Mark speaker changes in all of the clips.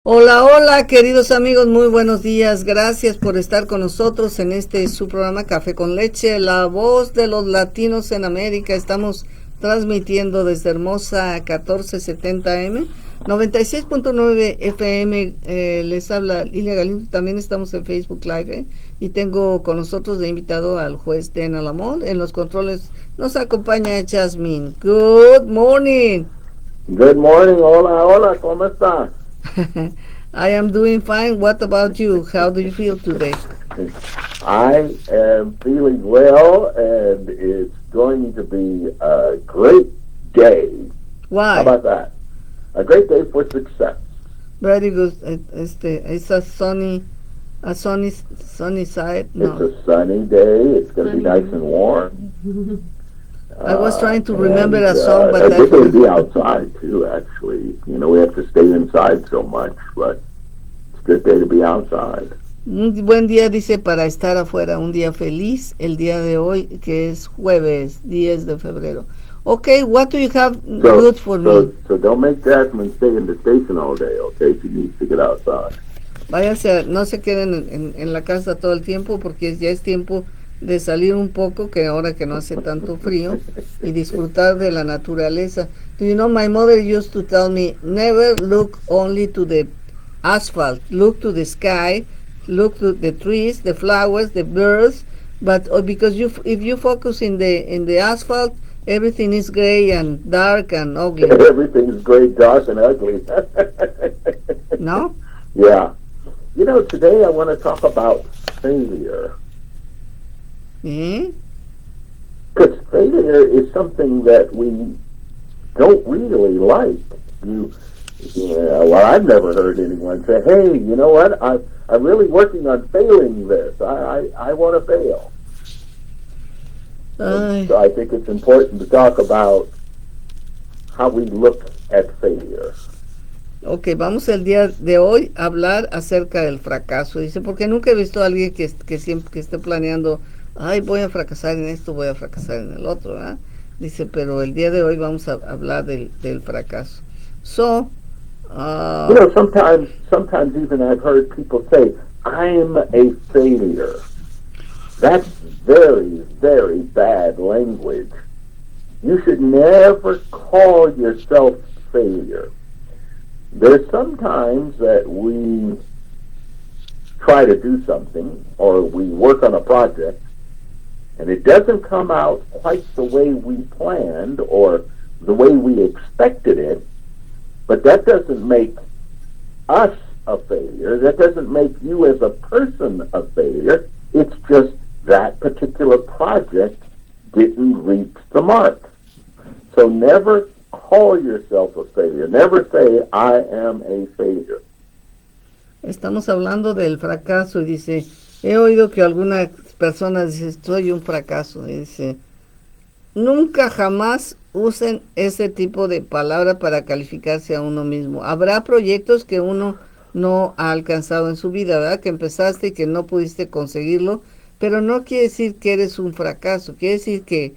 Speaker 1: Hola, hola, queridos amigos, muy buenos días. Gracias por estar con nosotros en su programa Café con Leche, la voz de los latinos en América. Estamos transmitiendo desde hermosa 1470M, 96.9 FM. Les habla Lilia Galindo. También estamos en Facebook Live, y tengo con nosotros de invitado al juez de LaMon. En los controles nos acompaña Jasmine. Good morning.
Speaker 2: Good morning, hola, hola, ¿cómo está?
Speaker 1: I am doing fine. What about you? How do you feel today?
Speaker 2: I am feeling well, and it's going to be a great day. How
Speaker 1: Why?
Speaker 2: about that? A great day for success.
Speaker 1: Very good. It's a sunny side.
Speaker 2: It's
Speaker 1: No,
Speaker 2: a sunny day. It's going to be nice and warm,
Speaker 1: I was trying to remember
Speaker 2: and
Speaker 1: a song,
Speaker 2: a
Speaker 1: but I
Speaker 2: good day to be
Speaker 1: forgot.
Speaker 2: outside too. Actually, we have to stay inside so much, but it's a good day to be outside.
Speaker 1: Un buen día dice para estar afuera, un día feliz, el día de hoy, que es jueves 10 de febrero. Okay, what do you have
Speaker 2: So,
Speaker 1: good for me?
Speaker 2: so don't make Jasmine stay in the station all day, okay? She needs to get outside.
Speaker 1: Váyanse, no se queden en la casa todo el tiempo porque ya es tiempo de salir un poco, que ahora que no hace tanto frío, y disfrutar de la naturaleza. Do you know, my mother used to tell me, never look only to the asphalt, look to the sky, look to the trees, the flowers, the birds, but because if you focus in the asphalt, everything is gray and dark and ugly,
Speaker 2: Everything's gray, dark, and ugly.
Speaker 1: no?
Speaker 2: Yeah. Today I want to talk about failure.
Speaker 1: Eh?
Speaker 2: Because failure is something that we don't really like. Well, I've never heard anyone say, hey, you know what? I'm really working on failing this. I want to fail. And
Speaker 1: Ay.
Speaker 2: so I think it's important to talk about how we look at failure.
Speaker 1: Ok, vamos el día de hoy a hablar acerca del fracaso. Dice, porque nunca he visto a alguien que siempre que esté planeando, ay, voy a fracasar en esto, voy a fracasar en el otro, ¿verdad? Dice, pero el día de hoy vamos a hablar del fracaso. So,
Speaker 2: Sometimes even I've heard people say, I'm a failure. That's very, very bad language. You should never call yourself failure. There's sometimes that we try to do something or we work on a project and it doesn't come out quite the way we planned or the way we expected it, but that doesn't make us a failure. That doesn't make you as a person a failure. It's just that particular project didn't reach the mark. So never call yourself a failure. Never say, I am a failure.
Speaker 1: estamos hablando del fracaso y dice, he oído que algunas personas dicen, soy un fracaso. Y dice, nunca jamás usen ese tipo de palabra para calificarse a uno mismo. Habrá proyectos que uno no ha alcanzado en su vida, ¿verdad? Que empezaste y que no pudiste conseguirlo, pero no quiere decir que eres un fracaso, quiere decir que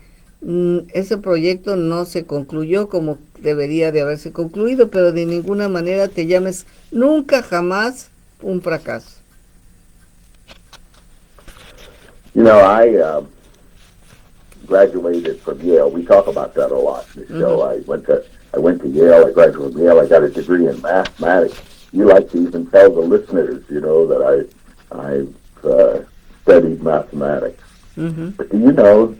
Speaker 1: ese proyecto no se concluyó como debería de haberse concluido, pero de ninguna manera te llames nunca jamás un fracaso.
Speaker 2: I graduated from Yale. We talk about that a lot in the show. I went to Yale. I graduated from Yale. I got a degree in mathematics. You like to even tell the listeners, that I've studied mathematics. But do you know,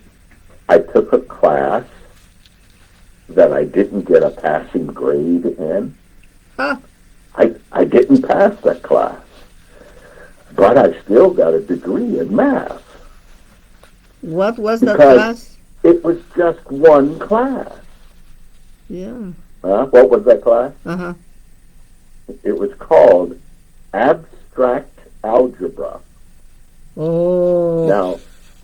Speaker 2: I took a class that I didn't get a passing grade in.
Speaker 1: Ah,
Speaker 2: I didn't pass that class, but I still got a degree in math.
Speaker 1: what was that
Speaker 2: Because
Speaker 1: class?
Speaker 2: it was just one class.
Speaker 1: Yeah.
Speaker 2: What was that class?
Speaker 1: Uh-huh.
Speaker 2: It was called Abstract Algebra.
Speaker 1: Oh,
Speaker 2: Now,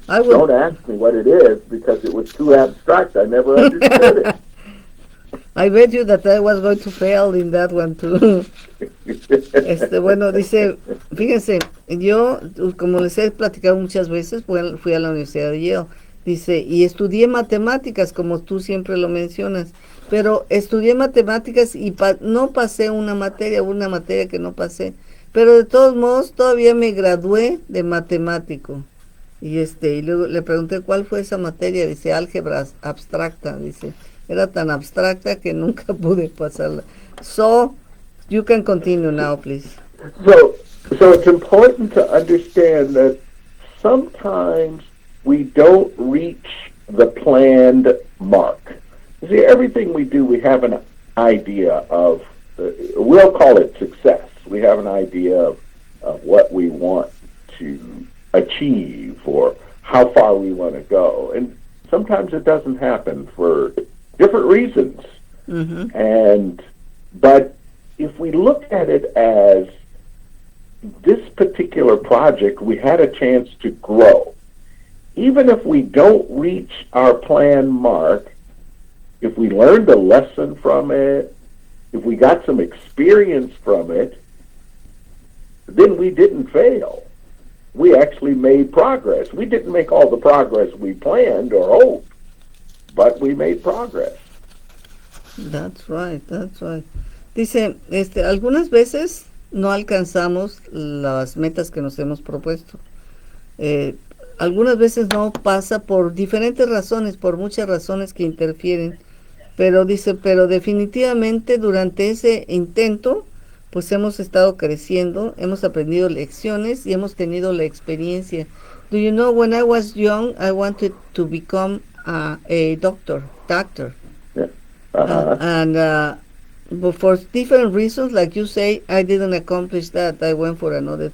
Speaker 1: I would.
Speaker 2: don't ask me what it is because it was too abstract. I never understood it.
Speaker 1: I bet you that I was going to fail in that one too. Bueno, dice, fíjense, yo, como les he platicado muchas veces, fui a la Universidad de Yale Dice, y estudié matemáticas, como tú siempre lo mencionas, pero estudié matemáticas y no pasé una materia que no pasé, pero de todos modos todavía me gradué de matemático. Y luego le pregunté cuál fue esa materia, dice álgebra abstracta, dice, era tan abstracta que nunca pude pasarla. So, you can continue now, please.
Speaker 2: So, so it's important to understand that sometimes we don't reach the planned mark. You see, everything we do, we have an idea of, we'll call it success. We have an idea of what we want to achieve or how far we want to go. And sometimes it doesn't happen for different reasons.
Speaker 1: Mm-hmm.
Speaker 2: But if we look at it as this particular project, we had a chance to grow. Even if we don't reach our planned mark, if we learned a lesson from it, if we got some experience from it, then we didn't fail. We actually made progress. We didn't make all the progress we planned or hoped, but we made progress.
Speaker 1: That's right, that's right. Dice, algunas veces no alcanzamos las metas que nos hemos propuesto. Eh, Algunas veces no pasa por diferentes razones, por muchas razones que interfieren. Pero dice, pero definitivamente durante ese intento, pues hemos estado creciendo, hemos aprendido lecciones y hemos tenido la experiencia. Do you know, when I was young, I wanted to become a doctor.
Speaker 2: Yeah. Uh-huh.
Speaker 1: But for different reasons, like you say, I didn't accomplish that. I went for another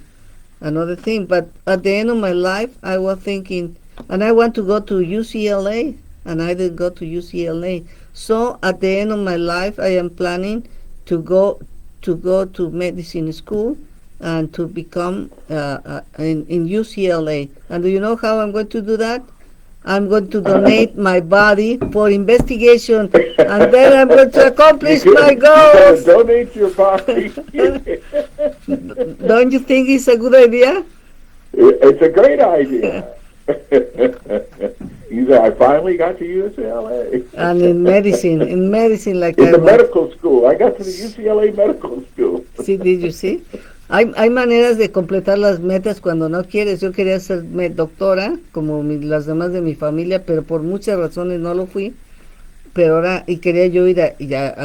Speaker 1: thing. But at the end of my life, I was thinking, and I want to go to UCLA, and I didn't go to UCLA. So at the end of my life, I am planning to go to medicine school and to become in UCLA. And do you know how I'm going to do that? I'm going to donate my body for investigation, and then I'm going to accomplish my goals.
Speaker 2: Donate your body.
Speaker 1: Don't you think it's a good idea?
Speaker 2: It's a great idea. You said, I finally got to UCLA.
Speaker 1: And in medicine, like
Speaker 2: in the medical school. I got to the UCLA medical school.
Speaker 1: Sí, did you see? Hay maneras de completar las metas cuando no quieres. Yo quería ser doctora, como las demás de mi familia, pero por muchas razones no lo fui. Pero ahora, y quería yo ir a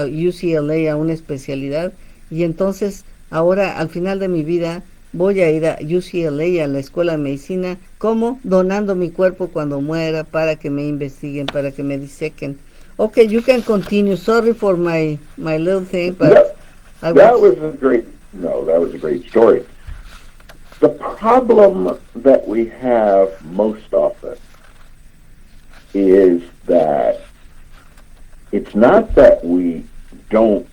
Speaker 1: UCLA, a una especialidad. Y entonces, ahora, al final de mi vida, voy a ir a UCLA, a la escuela de medicina, como donando mi cuerpo cuando muera para que me investiguen, para que me disequen. Okay, you can continue. Sorry for my little thing, but
Speaker 2: that was a great story. The problem that we have most often is that it's not that we don't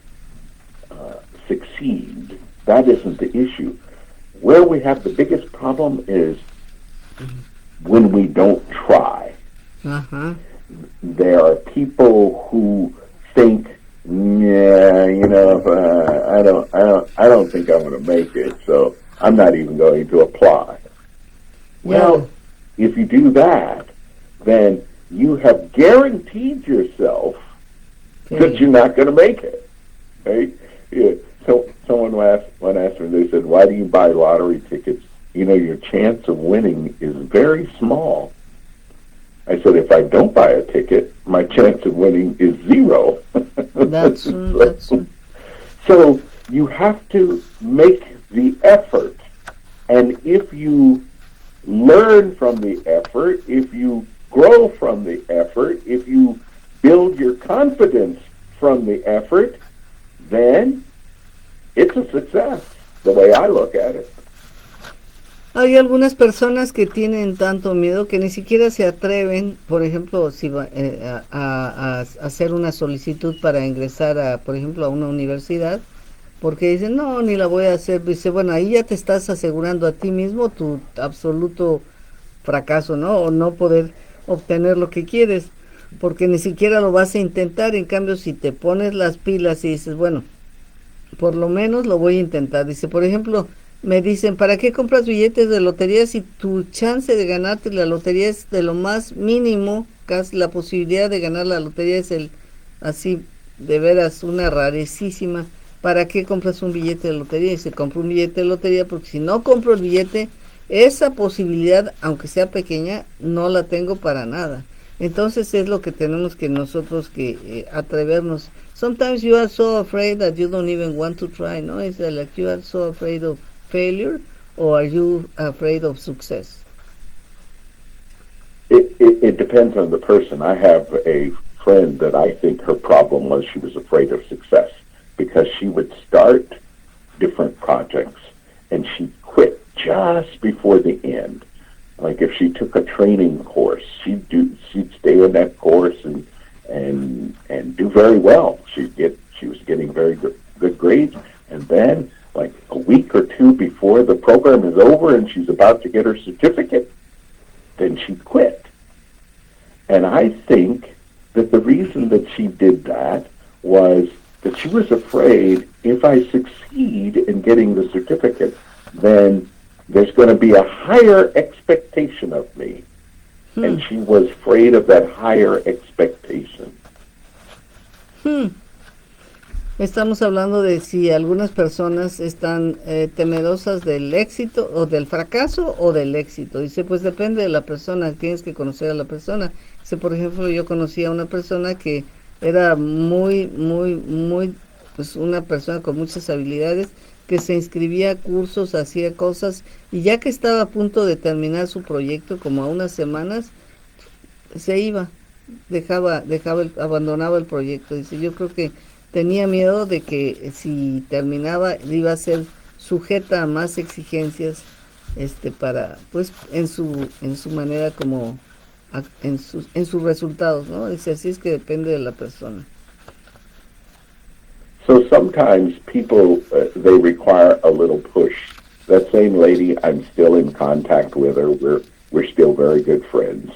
Speaker 2: succeed. That isn't the issue. Where we have the biggest problem is when we don't try.
Speaker 1: Uh-huh.
Speaker 2: There are people who think, yeah, I don't think I'm going to make it, so I'm not even going to apply. Well, if you do that, then you have guaranteed yourself that you're not going to make it. Right? Yeah. So someone asked me, they said, why do you buy lottery tickets? Your chance of winning is very small. I said, if I don't buy a ticket, my chance of winning is zero.
Speaker 1: That's true.
Speaker 2: So you have to make the effort. And if you learn from the effort, if you grow from the effort, if you build your confidence from the effort, then it's a success, the way I look at it.
Speaker 1: Hay algunas personas que tienen tanto miedo que ni siquiera se atreven, por ejemplo, si a hacer una solicitud para ingresar por ejemplo, a una universidad, porque dicen, no, ni la voy a hacer. Dice, bueno, ahí ya te estás asegurando a ti mismo tu absoluto fracaso, ¿no? O no poder obtener lo que quieres, porque ni siquiera lo vas a intentar. En cambio, si te pones las pilas y dices, bueno, por lo menos lo voy a intentar. Dice, por ejemplo, Me dicen, ¿para qué compras billetes de lotería si tu chance de ganarte la lotería es de lo más mínimo? Casi la posibilidad de ganar la lotería es el, así, de veras, una rarísima. ¿Para qué compras un billete de lotería? Y se compra un billete de lotería porque si no compro el billete, esa posibilidad, aunque sea pequeña, no la tengo para nada. Entonces es lo que tenemos que nosotros que atrevernos. Sometimes you are so afraid that you don't even want to try, ¿no? It's like you are so afraid of failure, or are you afraid of success?
Speaker 2: It depends on the person. I have a friend that I think her problem was she was afraid of success because she would start different projects and she'd quit just before the end. Like if she took a training course, she'd stay in that course and do very well. She was getting very good grades, and then like a week or two before the program is over and she's about to get her certificate, then she'd quit. And I think that the reason that she did that was that she was afraid if I succeed in getting the certificate, then there's going to be a higher expectation of me. And she was afraid of that higher expectation.
Speaker 1: Estamos hablando de si algunas personas están temerosas del éxito o del fracaso o del éxito. Dice, pues depende de la persona, tienes que conocer a la persona. Dice, por ejemplo, yo conocí a una persona que era pues una persona con muchas habilidades, que se inscribía a cursos, hacía cosas, y ya que estaba a punto de terminar su proyecto, como a unas semanas, se iba, abandonaba el proyecto. Dice, yo creo que tenía miedo de que si terminaba iba a ser sujeta a más exigencias, para, pues, en su manera como, en sus resultados, ¿no? Dice, así es que depende de la persona.
Speaker 2: So sometimes people, they require a little push. That same lady, I'm still in contact with her. We're still very good friends.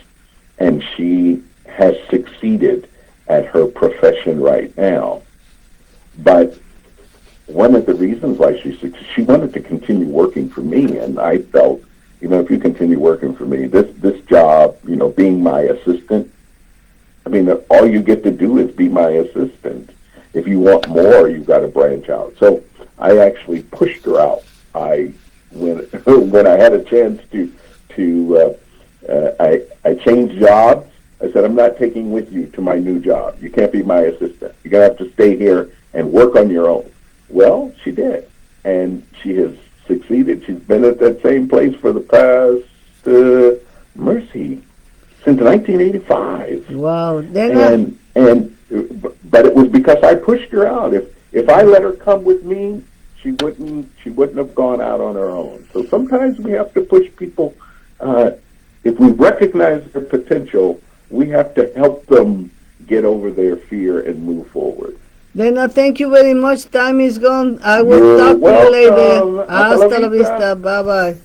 Speaker 2: And she has succeeded at her profession right now. But one of the reasons why she wanted to continue working for me, and I felt, if you continue working for me, this job, being my assistant, I mean, all you get to do is be my assistant. If you want more, you've got to branch out. So I actually pushed her out. When I had a chance I changed jobs. I said, I'm not taking with you to my new job. You can't be my assistant. You're going to have to stay here and work on your own. Well, she did. And she has succeeded. She's been at that same place for the past, since 1985.
Speaker 1: Wow.
Speaker 2: But it was because I pushed her out. If I let her come with me, she wouldn't have gone out on her own. So sometimes we have to push people. If we recognize their potential, we have to help them get over their fear and move forward.
Speaker 1: Dana, thank you very much. Time is gone. I will
Speaker 2: You're
Speaker 1: talk to you later.
Speaker 2: welcome.
Speaker 1: Hasta la vista. Bye bye.